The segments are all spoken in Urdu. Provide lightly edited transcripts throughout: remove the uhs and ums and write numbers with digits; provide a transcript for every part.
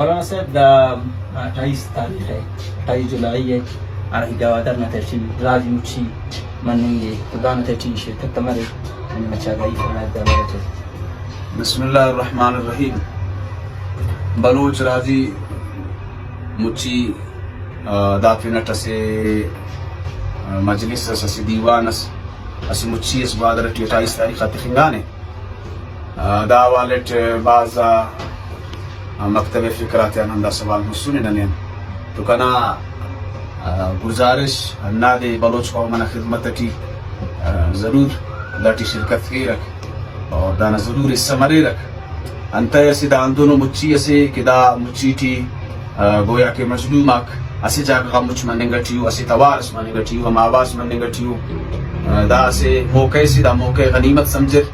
مولانا صاحب د 28 تاریخ ہے 28 جولائی ہے ارہی گوادر نتیچی راجی مچی مننگے خدا نتیچی شرکت تمہارے مچا گئی فرمایت دارت بسم اللہ الرحمن الرحیم. بلوچ راضی مچی دافنٹ سے مجلس سے دیوانس اس مچی اس بادر 28 تاریخ تخنگانے دا والٹ بعض مکتب فکرات اندا سوال مسنن نے تو کنا گزارش نادے بلوچ قوم من خدمت کی ضرور لاٹی شرکت کی رکھ اور دانا ضرور اس سمرے رکھ انت ایسی دا اندونو مچی ایسے کہ دا مچی تھی گویا کہ مظلومک اسی جاگہ مچ مننگٹیو اسی توارس مننگٹیو ہم آواز مننگٹیو دا اسے موقع سی دا موقع غنیمت سمجھر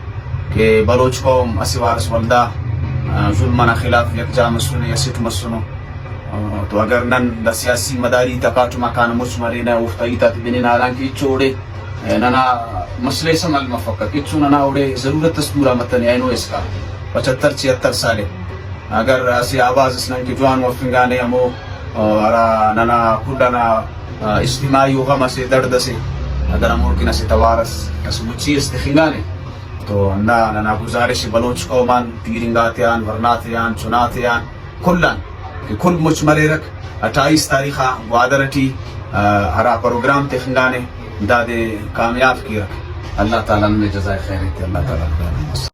کہ بلوچ قوم اسی وارس والدہ ظلمنا خلاف یکجا مسنو یا سٹ مسنو تو اگر نن دا سیاسی مداری تکاتو مکان مچ مرینا افتایتا تبینی ناران کی چوڑے ننا مسئلے سمال مفقہ کچھو ننا اوڑے ضرورت تسپورا متنی اینو اس کا 75-76 سالے اگر اسی آواز اسلام کی جوان وفنگانے ہمو ننا کھوڑنا اجتماعی غم سے درد سے اگر ممکن سے توارس اس مچی استخنگانے تو ننا گزارش بلوچ قومان تیرنگاتیان ورناتیان چناتیان کلن کہ کل مچ مرے رکھ 28 تاریخہ گوادرٹی ہرا پروگرام تخنگانے دادے کامیاب کی رکھ. اللہ تعالیٰ نے جزائے خیر اللہ تعالیٰ